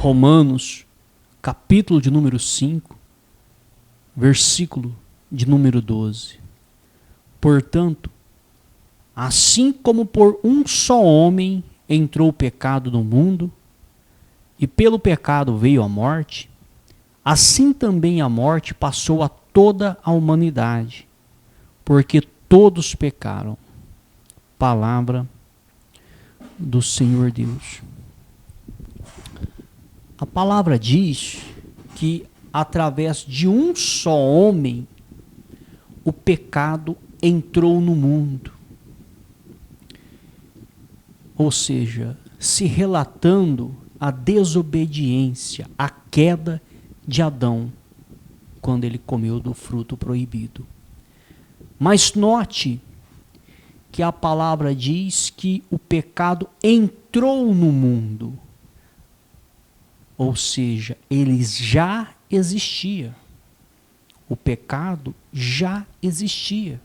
Romanos, capítulo de número 5, versículo de número 12. Portanto, assim como por um só homem entrou o pecado no mundo, e pelo pecado veio a morte, assim também a morte passou a toda a humanidade, porque todos pecaram. Palavra do Senhor Deus. A palavra diz que através de um só homem o pecado entrou no mundo. Ou seja, se relatando a desobediência, a queda de Adão, quando ele comeu do fruto proibido. Mas note que a palavra diz que o pecado entrou no mundo. Ou seja, ele já existia. O pecado já existia.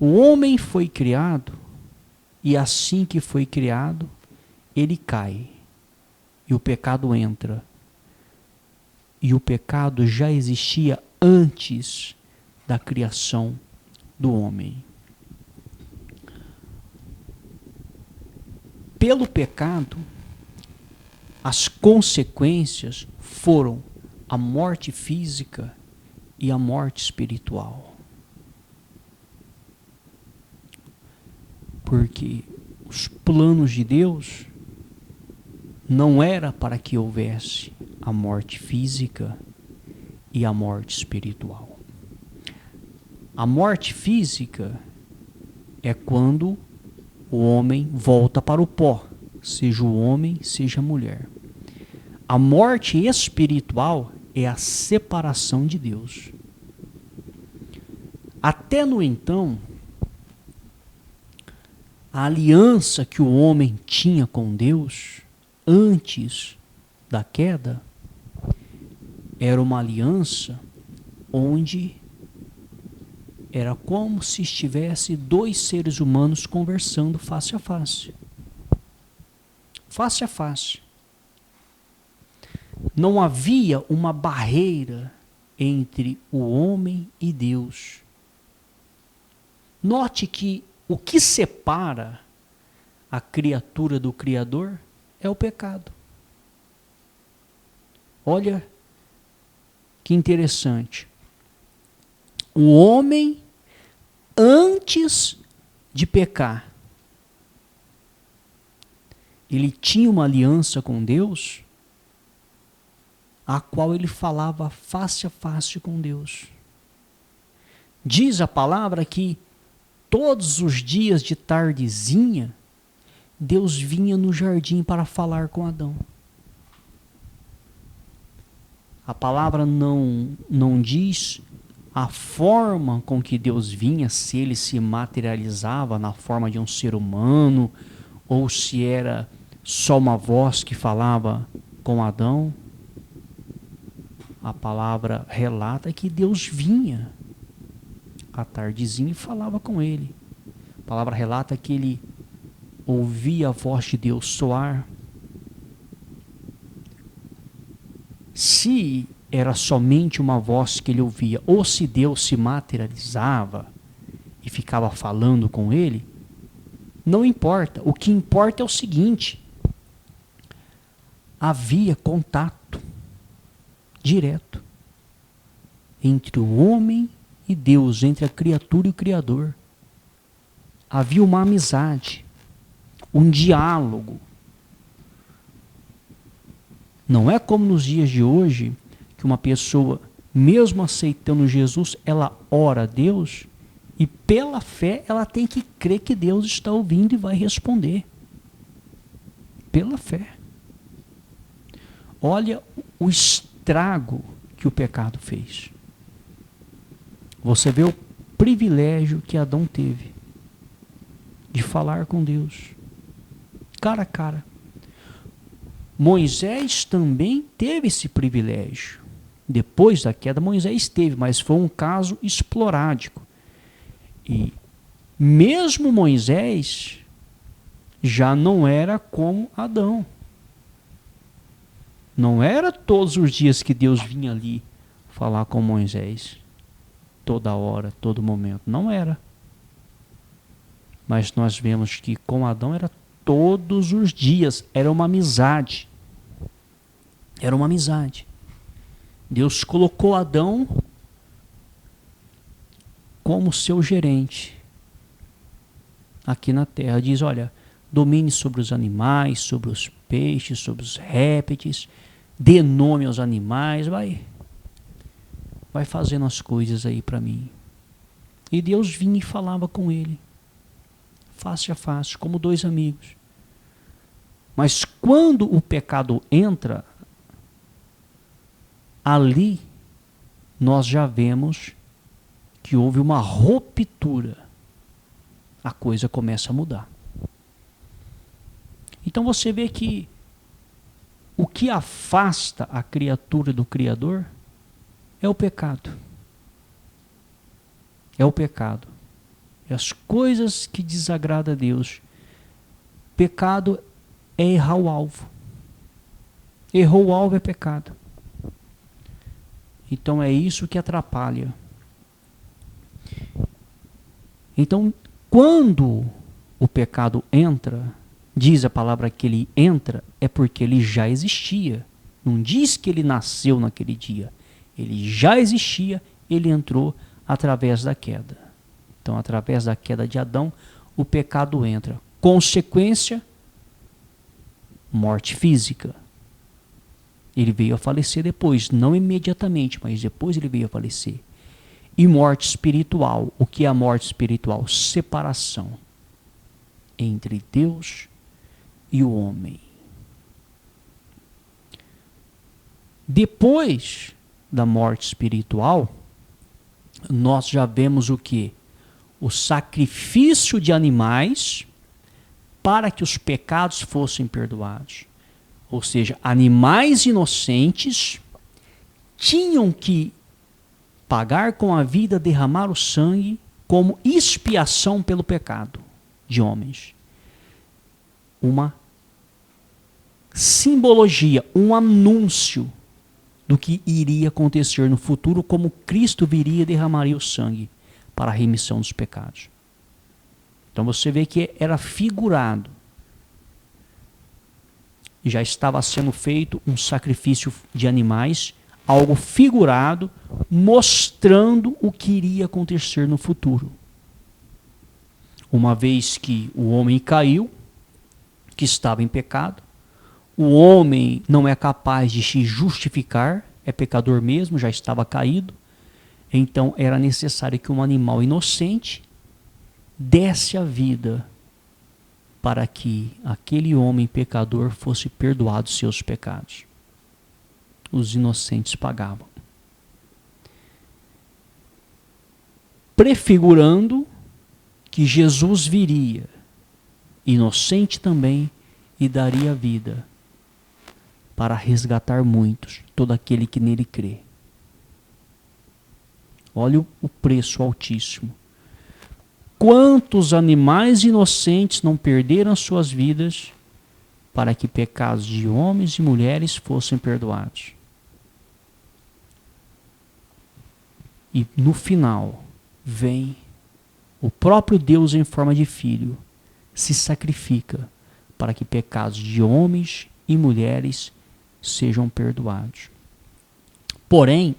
O homem foi criado, e assim que foi criado, ele cai. E o pecado entra. E o pecado já existia antes da criação do homem. Pelo pecado, as consequências foram a morte física e a morte espiritual. Porque os planos de Deus não era para que houvesse a morte física e a morte espiritual. A morte física é quando o homem volta para o pó, seja o homem, seja a mulher. A morte espiritual é a separação de Deus. Até no então, a aliança que o homem tinha com Deus antes da queda era uma aliança onde era como se estivesse dois seres humanos conversando face a face. Face a face. Não havia uma barreira entre o homem e Deus. Note que o que separa a criatura do Criador é o pecado. Olha que interessante. O homem, antes de pecar, ele tinha uma aliança com Deus, a qual ele falava face a face com Deus. Diz a palavra que todos os dias de tardezinha, Deus vinha no jardim para falar com Adão. A palavra não diz a forma com que Deus vinha, se ele se materializava na forma de um ser humano, ou se era só uma voz que falava com Adão. A palavra relata que Deus vinha à tardezinha e falava com ele. A palavra relata que ele ouvia a voz de Deus soar. Se era somente uma voz que ele ouvia, ou se Deus se materializava e ficava falando com ele, não importa. O que importa é o seguinte: havia contato direto entre o homem e Deus, entre a criatura e o Criador. Havia uma amizade, um diálogo. Não é como nos dias de hoje, que uma pessoa, mesmo aceitando Jesus, ela ora a Deus e pela fé ela tem que crer que Deus está ouvindo e vai responder. Pela fé. Olha o estrago que o pecado fez. Você vê o privilégio que Adão teve de falar com Deus, cara a cara. Moisés também teve esse privilégio. Depois da queda, Moisés teve, mas foi um caso esporádico. E mesmo Moisés já não era como Adão. Não era todos os dias que Deus vinha ali falar com Moisés. Toda hora, todo momento. Não era. Mas nós vemos que com Adão era todos os dias. Era uma amizade. Era uma amizade. Deus colocou Adão como seu gerente aqui na terra. Diz, olha, domine sobre os animais, sobre os peixes, sobre os répteis, dê nome aos animais, vai fazendo as coisas aí para mim. E Deus vinha e falava com ele, face a face, como dois amigos. Mas quando o pecado entra, ali nós já vemos que houve uma ruptura. A coisa começa a mudar. Então você vê que o que afasta a criatura do Criador é o pecado. É o pecado. É as coisas que desagradam a Deus. Pecado é errar o alvo. Errou o alvo é pecado. Então é isso que atrapalha. Então, quando o pecado entra, diz a palavra que ele entra, é porque ele já existia. Não diz que ele nasceu naquele dia. Ele já existia, ele entrou através da queda. Então, através da queda de Adão, o pecado entra. Consequência, morte física. Ele veio a falecer depois, não imediatamente, mas depois ele veio a falecer. E morte espiritual. O que é a morte espiritual? Separação entre Deus e o homem. Depois da morte espiritual, nós já vemos o que? O sacrifício de animais para que os pecados fossem perdoados. Ou seja, animais inocentes tinham que pagar com a vida, derramar o sangue como expiação pelo pecado de homens. Uma simbologia, um anúncio do que iria acontecer no futuro, como Cristo viria e derramaria o sangue para a remissão dos pecados. Então você vê que era figurado. Já estava sendo feito um sacrifício de animais, algo figurado, mostrando o que iria acontecer no futuro. Uma vez que o homem caiu, que estava em pecado, o homem não é capaz de se justificar, é pecador mesmo, já estava caído, então era necessário que um animal inocente desse a vida para que aquele homem pecador fosse perdoado seus pecados. Os inocentes pagavam. Prefigurando que Jesus viria, inocente também, e daria vida para resgatar muitos, todo aquele que nele crê. Olha o preço altíssimo. Quantos animais inocentes não perderam suas vidas para que pecados de homens e mulheres fossem perdoados? E no final vem o próprio Deus em forma de filho, se sacrifica para que pecados de homens e mulheres sejam perdoados. Porém,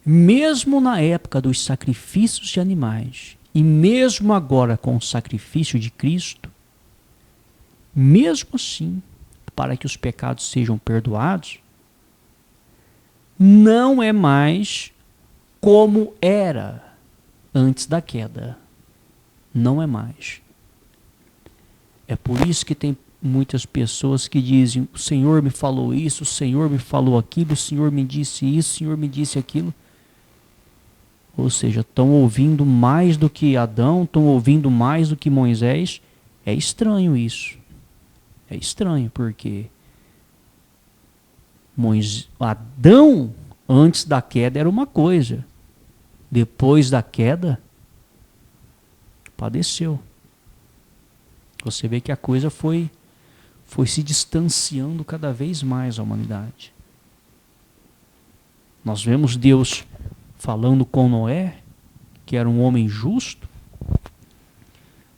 mesmo na época dos sacrifícios de animais, e mesmo agora com o sacrifício de Cristo, mesmo assim, para que os pecados sejam perdoados, não é mais como era antes da queda. Não é mais. É por isso que tem muitas pessoas que dizem: o Senhor me falou isso, o Senhor me falou aquilo, o Senhor me disse isso, o Senhor me disse aquilo. Ou seja, estão ouvindo mais do que Adão, estão ouvindo mais do que Moisés. É estranho isso. É estranho, porque Adão, antes da queda, era uma coisa. Depois da queda, padeceu. Você vê que a coisa foi foi se distanciando cada vez mais a humanidade. Nós vemos Deus falando com Noé, que era um homem justo,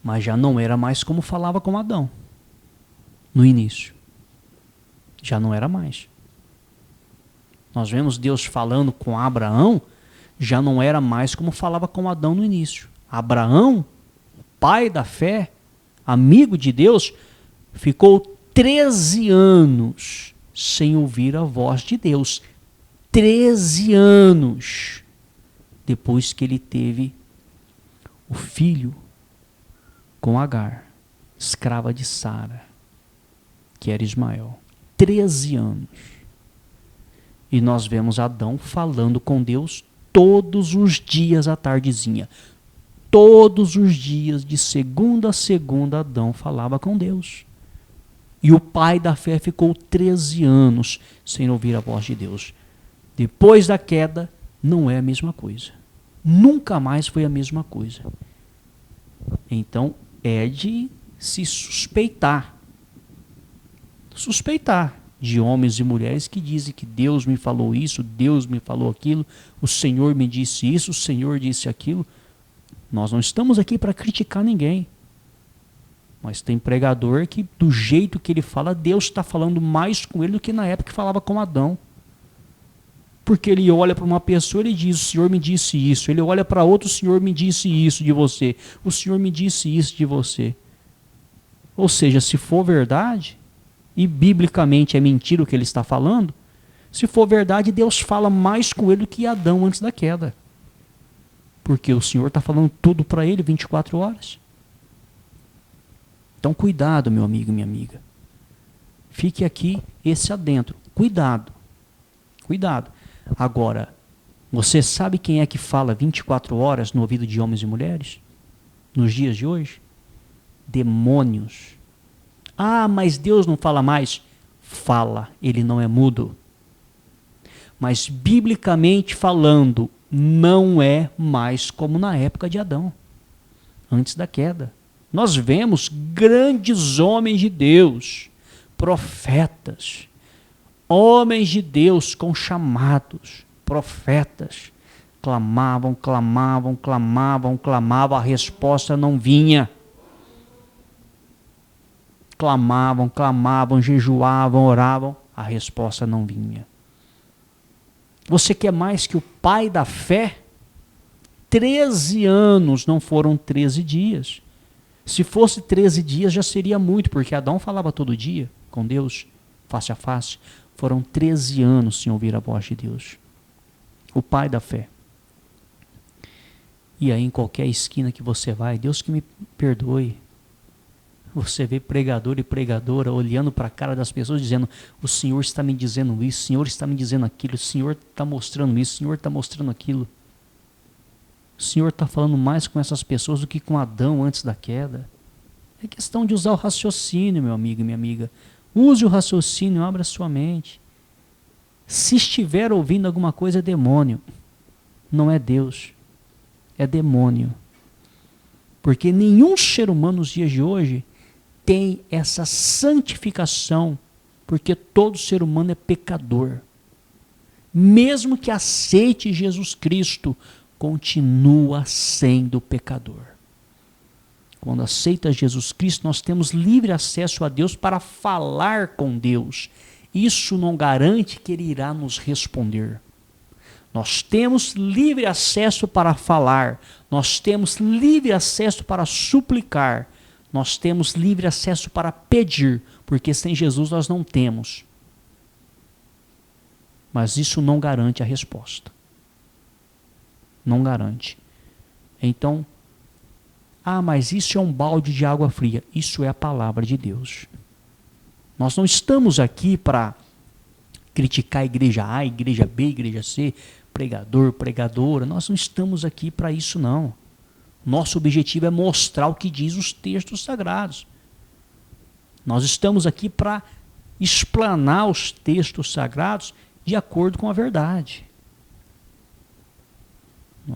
mas já não era mais como falava com Adão no início. Já não era mais. Nós vemos Deus falando com Abraão, já não era mais como falava com Adão no início. Abraão, pai da fé, amigo de Deus, ficou 13 anos sem ouvir a voz de Deus. 13 anos depois que ele teve o filho com Agar, escrava de Sara, que era Ismael. 13 anos. E nós vemos Adão falando com Deus todos os dias à tardezinha. Todos os dias, de segunda a segunda, Adão falava com Deus. E o pai da fé ficou 13 anos sem ouvir a voz de Deus. Depois da queda, não é a mesma coisa. Nunca mais foi a mesma coisa. Então, é de se suspeitar. Suspeitar de homens e mulheres que dizem que Deus me falou isso, Deus me falou aquilo, o Senhor me disse isso, o Senhor disse aquilo. Nós não estamos aqui para criticar ninguém. Mas tem pregador que, do jeito que ele fala, Deus está falando mais com ele do que na época que falava com Adão. Porque ele olha para uma pessoa e diz, o Senhor me disse isso. Ele olha para outro, o Senhor me disse isso de você. O Senhor me disse isso de você. Ou seja, se for verdade, e biblicamente é mentira o que ele está falando, se for verdade, Deus fala mais com ele do que Adão antes da queda. Porque o Senhor está falando tudo para ele 24 horas. Então cuidado, meu amigo e minha amiga. Fique aqui esse adentro. Cuidado. Cuidado. Agora, você sabe quem é que fala 24 horas no ouvido de homens e mulheres? Nos dias de hoje? Demônios. Ah, mas Deus não fala mais. Fala, ele não é mudo. Mas biblicamente falando, não é mais como na época de Adão, antes da queda. Nós vemos grandes homens de Deus, profetas, homens de Deus com chamados, profetas, clamavam, clamavam, clamavam, clamavam, a resposta não vinha. Clamavam, clamavam, jejuavam, oravam, a resposta não vinha. Você quer mais que o pai da fé? 13 anos não foram 13 dias. Se fosse 13 dias já seria muito, porque Adão falava todo dia com Deus, face a face. Foram 13 anos sem ouvir a voz de Deus. O pai da fé. E aí em qualquer esquina que você vai, Deus que me perdoe. Você vê pregador e pregadora olhando para a cara das pessoas dizendo, o Senhor está me dizendo isso, o Senhor está me dizendo aquilo, o Senhor está mostrando isso, o Senhor está mostrando aquilo. O Senhor está falando mais com essas pessoas do que com Adão antes da queda. É questão de usar o raciocínio, meu amigo e minha amiga. Use o raciocínio, abra sua mente. Se estiver ouvindo alguma coisa, é demônio. Não é Deus. É demônio. Porque nenhum ser humano nos dias de hoje tem essa santificação, porque todo ser humano é pecador. Mesmo que aceite Jesus Cristo, continua sendo pecador. Quando aceita Jesus Cristo, nós temos livre acesso a Deus para falar com Deus. Isso não garante que Ele irá nos responder. Nós temos livre acesso para falar, nós temos livre acesso para suplicar, nós temos livre acesso para pedir, porque sem Jesus nós não temos. Mas isso não garante a resposta. Não garante. Então, mas isso é um balde de água fria. Isso é a palavra de Deus. Nós não estamos aqui para criticar a igreja A, a igreja B, a igreja C, pregador, pregadora. Nós não estamos aqui para isso, não. Nosso objetivo é mostrar o que diz os textos sagrados. Nós estamos aqui para explanar os textos sagrados de acordo com a verdade.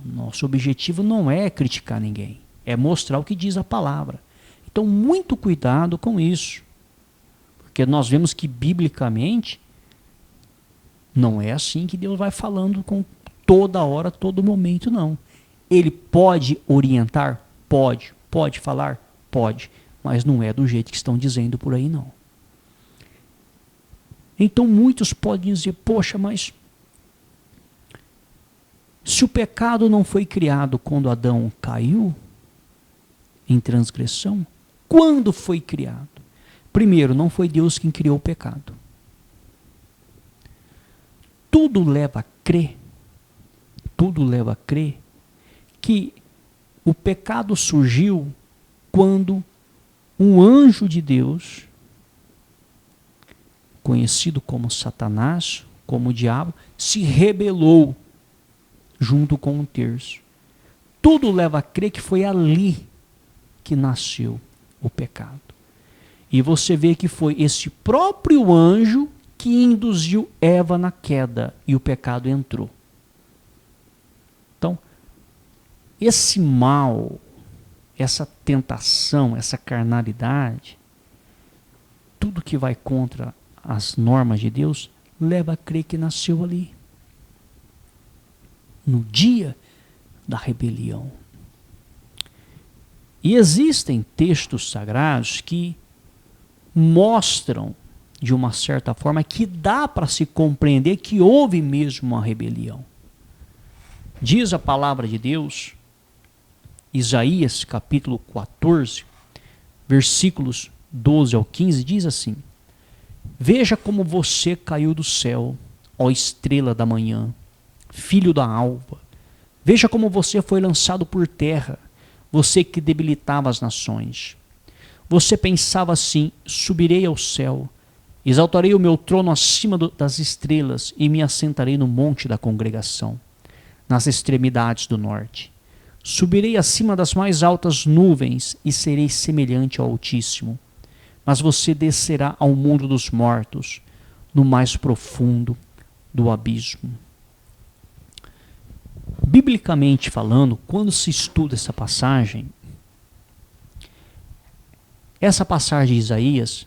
Nosso objetivo não é criticar ninguém, é mostrar o que diz a palavra. Então, muito cuidado com isso. Porque nós vemos que, biblicamente, não é assim que Deus vai falando com toda hora, todo momento, não. Ele pode orientar? Pode. Pode falar? Pode. Mas não é do jeito que estão dizendo por aí, não. Então muitos podem dizer, poxa, mas se o pecado não foi criado quando Adão caiu em transgressão, quando foi criado? Primeiro, não foi Deus quem criou o pecado. Tudo leva a crer que o pecado surgiu quando um anjo de Deus, conhecido como Satanás, como o diabo, se rebelou junto com um terço. Tudo leva a crer que foi ali que nasceu o pecado. E você vê que foi esse próprio anjo que induziu Eva na queda e o pecado entrou. Então, esse mal, essa tentação, essa carnalidade, tudo que vai contra as normas de Deus, leva a crer que nasceu ali. No dia da rebelião. E existem textos sagrados que mostram, de uma certa forma, que dá para se compreender que houve mesmo uma rebelião. Diz a palavra de Deus, Isaías capítulo 14, versículos 12 ao 15, diz assim: Veja como você caiu do céu, ó estrela da manhã, filho da alva. Veja como você foi lançado por terra, você que debilitava as nações. Você pensava assim: subirei ao céu, exaltarei o meu trono acima das estrelas e me assentarei no monte da congregação, nas extremidades do norte. Subirei acima das mais altas nuvens e serei semelhante ao Altíssimo. Mas você descerá ao mundo dos mortos, no mais profundo do abismo. Biblicamente falando, quando se estuda essa passagem de Isaías,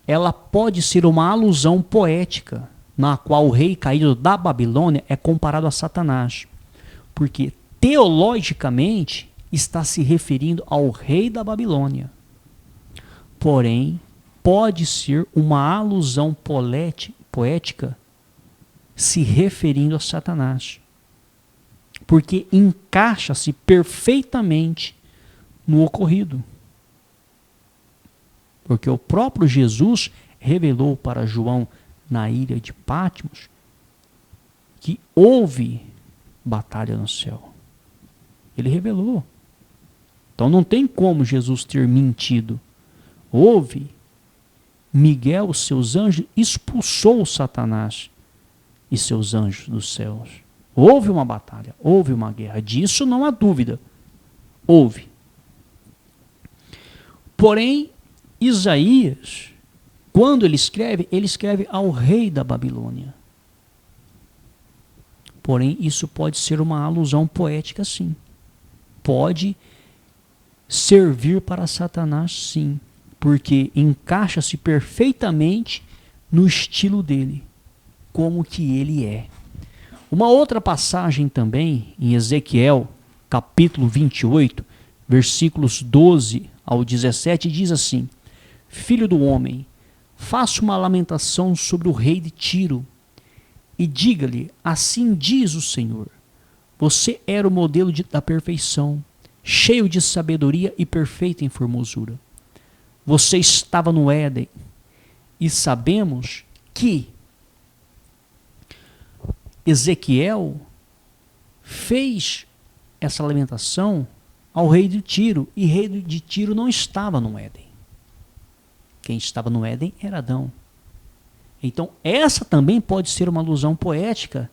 ela pode ser uma alusão poética, na qual o rei caído da Babilônia é comparado a Satanás. Porque, teologicamente, está se referindo ao rei da Babilônia. Porém, pode ser uma alusão poética se referindo a Satanás. Porque encaixa-se perfeitamente no ocorrido. Porque o próprio Jesus revelou para João na ilha de Patmos que houve batalha no céu. Ele revelou. Então não tem como Jesus ter mentido. Houve. Miguel, seus anjos, expulsou Satanás e seus anjos dos céus. Houve uma batalha, houve uma guerra. Disso não há dúvida. Houve. Porém, Isaías, quando ele escreve ao rei da Babilônia. Porém, isso pode ser uma alusão poética, sim. Pode servir para Satanás, sim. Porque encaixa-se perfeitamente no estilo dele, como que ele é. Uma outra passagem também, em Ezequiel, capítulo 28, versículos 12 ao 17, diz assim: Filho do homem, faça uma lamentação sobre o rei de Tiro, e diga-lhe, assim diz o Senhor, você era o modelo da perfeição, cheio de sabedoria e perfeito em formosura. Você estava no Éden, e sabemos que Ezequiel fez essa lamentação ao rei de Tiro, e rei de Tiro não estava no Éden. Quem estava no Éden era Adão. Então essa também pode ser uma alusão poética,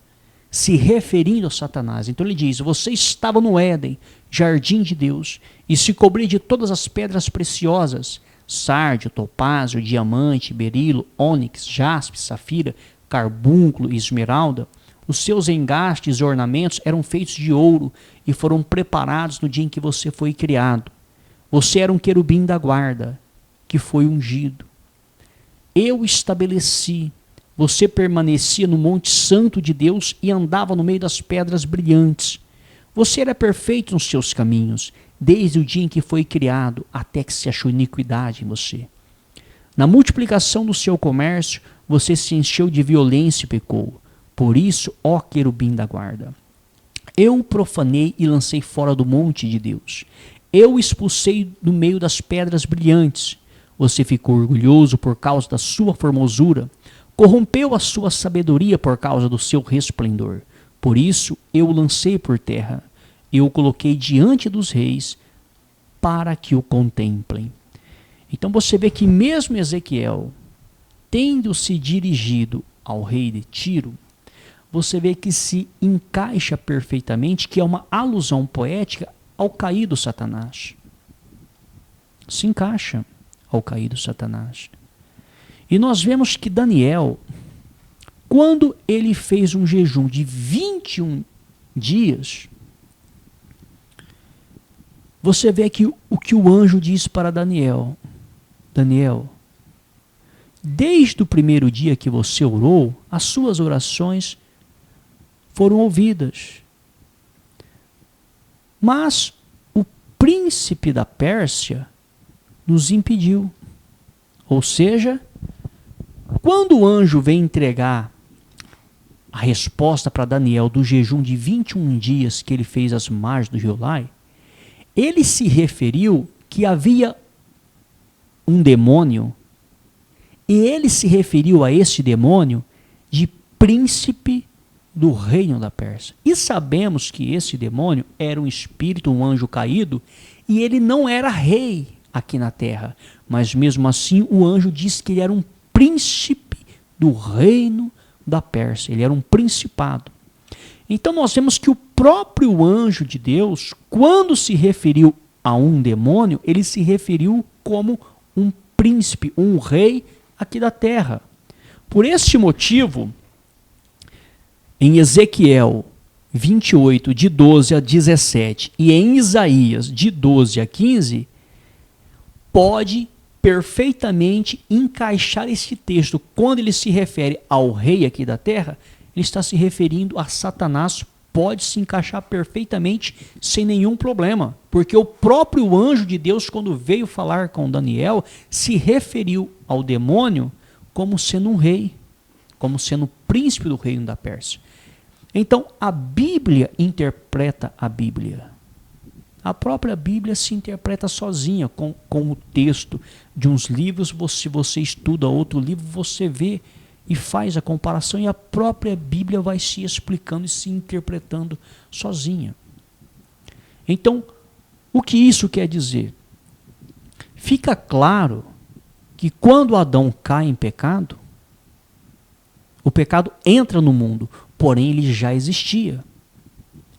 se referindo a Satanás. Então ele diz, você estava no Éden, jardim de Deus, e se cobria de todas as pedras preciosas, sárdio, topázio, diamante, berilo, ônix, jaspe, safira, carbúnculo e esmeralda. Os seus engastes e ornamentos eram feitos de ouro e foram preparados no dia em que você foi criado. Você era um querubim da guarda, que foi ungido. eu estabeleci. Você permanecia no Monte Santo de Deus e andava no meio das pedras brilhantes. Você era perfeito nos seus caminhos, desde o dia em que foi criado, até que se achou iniquidade em você. Na multiplicação do seu comércio, você se encheu de violência e pecou. Por isso, ó querubim da guarda, eu o profanei e lancei fora do monte de Deus. Eu o expulsei do meio das pedras brilhantes. Você ficou orgulhoso por causa da sua formosura, corrompeu a sua sabedoria por causa do seu resplendor. Por isso eu o lancei por terra, eu o coloquei diante dos reis para que o contemplem. Então você vê que mesmo Ezequiel, tendo se dirigido ao rei de Tiro, você vê que se encaixa perfeitamente, que é uma alusão poética ao caído Satanás. Se encaixa ao caído Satanás. E nós vemos que Daniel, quando ele fez um jejum de 21 dias, você vê que o que o anjo diz para Daniel: Daniel, desde o primeiro dia que você orou, as suas orações foram ouvidas. Mas o príncipe da Pérsia nos impediu. Ou seja, quando o anjo vem entregar a resposta para Daniel do jejum de 21 dias que ele fez às margens do rio Lai, ele se referiu que havia um demônio, e ele se referiu a esse demônio de príncipe do reino da Pérsia. E sabemos que esse demônio era um espírito, um anjo caído, e ele não era rei aqui na terra, mas mesmo assim o anjo disse que ele era um príncipe do reino da Pérsia, ele era um principado. Então nós vemos que o próprio anjo de Deus, quando se referiu a um demônio, ele se referiu como um príncipe, um rei aqui da terra. Por este motivo, em Ezequiel 28, de 12 a 17, e em Isaías, de 12 a 15, pode perfeitamente encaixar esse texto. Quando ele se refere ao rei aqui da terra, ele está se referindo a Satanás, pode se encaixar perfeitamente sem nenhum problema, porque o próprio anjo de Deus, quando veio falar com Daniel, se referiu ao demônio como sendo um rei, como sendo o príncipe do reino da Pérsia. Então, a Bíblia interpreta a Bíblia. A própria Bíblia se interpreta sozinha, com o texto de uns livros. Se você estuda outro livro, você vê e faz a comparação, e a própria Bíblia vai se explicando e se interpretando sozinha. Então, o que isso quer dizer? Fica claro que quando Adão cai em pecado, o pecado entra no mundo, porém ele já existia.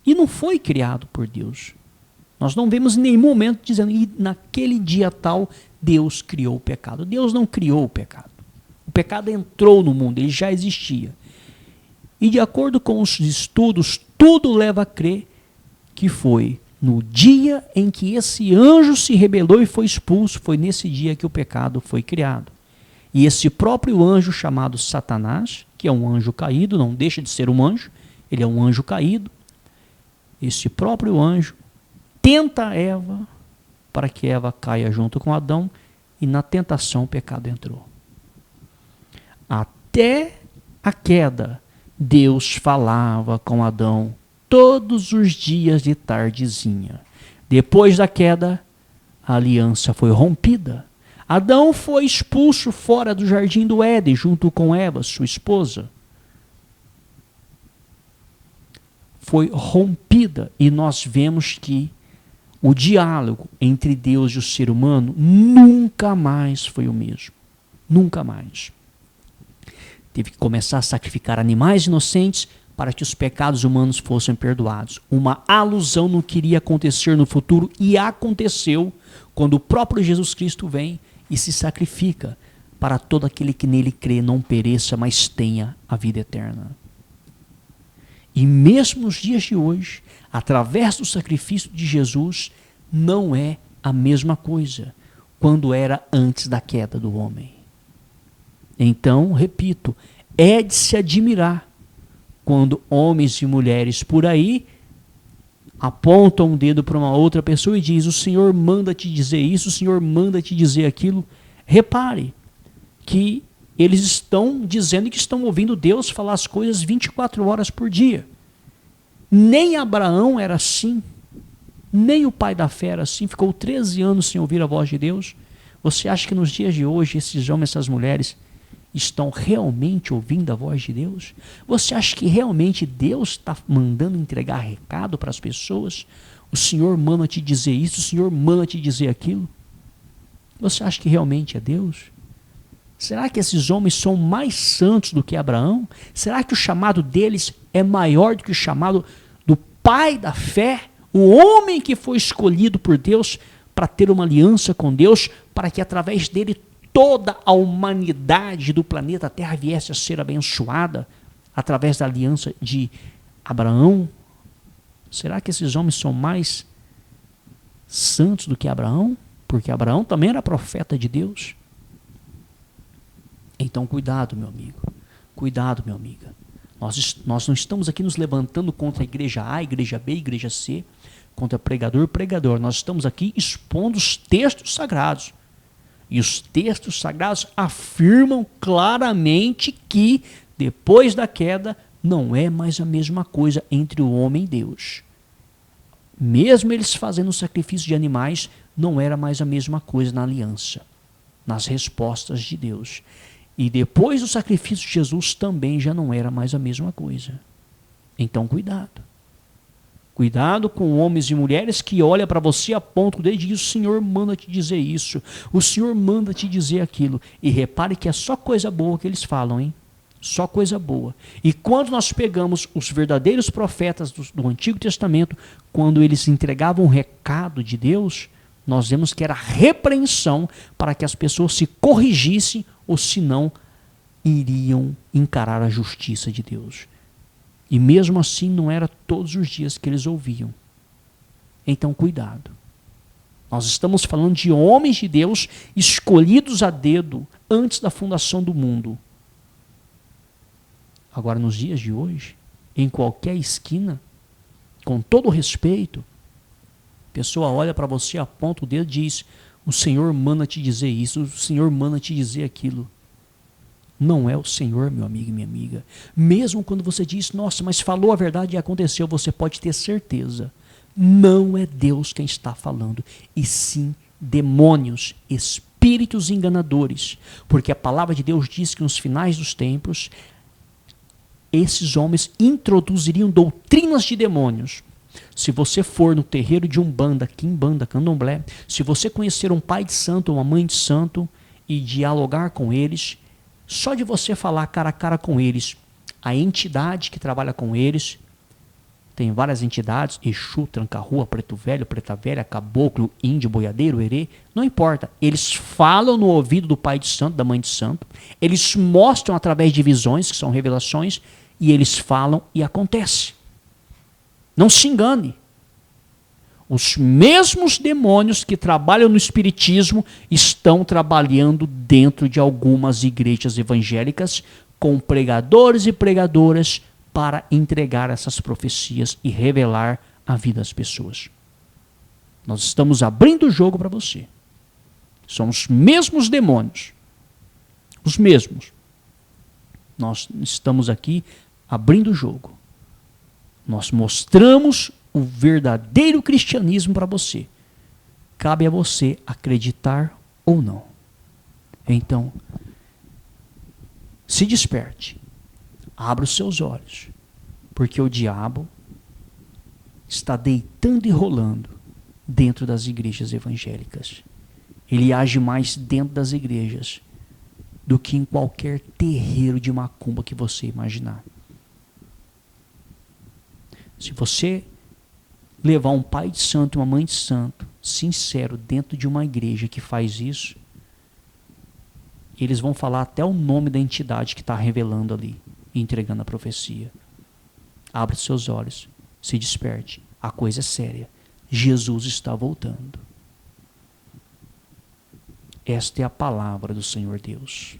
E não foi criado por Deus. Nós não vemos em nenhum momento dizendo que naquele dia tal Deus criou o pecado. Deus não criou o pecado. O pecado entrou no mundo, ele já existia. E de acordo com os estudos, tudo leva a crer que foi no dia em que esse anjo se rebelou e foi expulso, foi nesse dia que o pecado foi criado. E esse próprio anjo chamado Satanás, que é um anjo caído, não deixa de ser um anjo, ele é um anjo caído, esse próprio anjo tenta Eva para que Eva caia junto com Adão, e na tentação o pecado entrou. Até a queda, Deus falava com Adão todos os dias de tardezinha. Depois da queda, a aliança foi rompida. Adão foi expulso fora do jardim do Éden, junto com Eva, sua esposa. Foi rompida, e nós vemos que o diálogo entre Deus e o ser humano nunca mais foi o mesmo. Nunca mais. Teve que começar a sacrificar animais inocentes para que os pecados humanos fossem perdoados. Uma alusão no que iria acontecer no futuro, e aconteceu quando o próprio Jesus Cristo vem e se sacrifica para todo aquele que nele crê não pereça, mas tenha a vida eterna. E mesmo nos dias de hoje, através do sacrifício de Jesus, não é a mesma coisa quando era antes da queda do homem. Então, repito, é de se admirar quando homens e mulheres por aí apontam um dedo para uma outra pessoa e diz: o Senhor manda te dizer isso, o Senhor manda te dizer aquilo. Repare que eles estão dizendo que estão ouvindo Deus falar as coisas 24 horas por dia. Nem Abraão era assim, nem o pai da fé era assim, ficou 13 anos sem ouvir a voz de Deus. Você acha que nos dias de hoje esses homens, essas mulheres estão realmente ouvindo a voz de Deus? Você acha que realmente Deus está mandando entregar recado para as pessoas? O Senhor manda te dizer isso, o Senhor manda te dizer aquilo? Você acha que realmente é Deus? Será que esses homens são mais santos do que Abraão? Será que o chamado deles é maior do que o chamado do pai da fé? O homem que foi escolhido por Deus para ter uma aliança com Deus, para que através dele toda a humanidade do planeta Terra viesse a ser abençoada através da aliança de Abraão? Será que esses homens são mais santos do que Abraão? Porque Abraão também era profeta de Deus. Então, cuidado, meu amigo. Cuidado, minha amiga. Nós não estamos aqui nos levantando contra a igreja A, igreja B, igreja C, contra pregador. Nós estamos aqui expondo os textos sagrados. E os textos sagrados afirmam claramente que, depois da queda, não é mais a mesma coisa entre o homem e Deus. Mesmo eles fazendo o sacrifício de animais, não era mais a mesma coisa na aliança, nas respostas de Deus. E depois do sacrifício de Jesus também já não era mais a mesma coisa. Então cuidado. Cuidado com homens e mulheres que olham para você, apontam o dedo e dizem: o Senhor manda te dizer isso, o Senhor manda te dizer aquilo. E repare que é só coisa boa que eles falam, hein? Só coisa boa. E quando nós pegamos os verdadeiros profetas do Antigo Testamento, quando eles entregavam o recado de Deus, nós vemos que era repreensão para que as pessoas se corrigissem, ou senão iriam encarar a justiça de Deus. E mesmo assim não era todos os dias que eles ouviam. Então cuidado. Nós estamos falando de homens de Deus escolhidos a dedo antes da fundação do mundo. Agora, nos dias de hoje, em qualquer esquina, com todo respeito, a pessoa olha para você, aponta o dedo e diz: o Senhor manda te dizer isso, o Senhor manda te dizer aquilo. Não é o Senhor, meu amigo e minha amiga. Mesmo quando você diz: nossa, mas falou a verdade e aconteceu, você pode ter certeza. Não é Deus quem está falando, e sim demônios, espíritos enganadores. Porque a palavra de Deus diz que nos finais dos tempos, esses homens introduziriam doutrinas de demônios. Se você for no terreiro de Umbanda, Quimbanda, Candomblé, se você conhecer um pai de santo ou uma mãe de santo e dialogar com eles, só de você falar cara a cara com eles, a entidade que trabalha com eles, tem várias entidades: Exu, Tranca-Rua, Preto Velho, Preta Velha, Caboclo, Índio, Boiadeiro, Herê, não importa. Eles falam no ouvido do pai de santo, da mãe de santo, eles mostram através de visões, que são revelações, e eles falam e acontece. Não se engane. Os mesmos demônios que trabalham no espiritismo estão trabalhando dentro de algumas igrejas evangélicas com pregadores e pregadoras para entregar essas profecias e revelar a vida das pessoas. Nós estamos abrindo o jogo para você. São os mesmos demônios. Os mesmos. Nós estamos aqui abrindo o jogo. Nós mostramos o verdadeiro cristianismo para você. Cabe a você acreditar ou não. Então, se desperte. Abra os seus olhos. Porque o diabo está deitando e rolando dentro das igrejas evangélicas. Ele age mais dentro das igrejas do que em qualquer terreiro de macumba que você imaginar. Se você levar um pai de santo e uma mãe de santo sincero dentro de uma igreja que faz isso, eles vão falar até o nome da entidade que está revelando ali e entregando a profecia. Abra seus olhos, se desperte. A coisa é séria. Jesus está voltando. Esta é a palavra do Senhor Deus.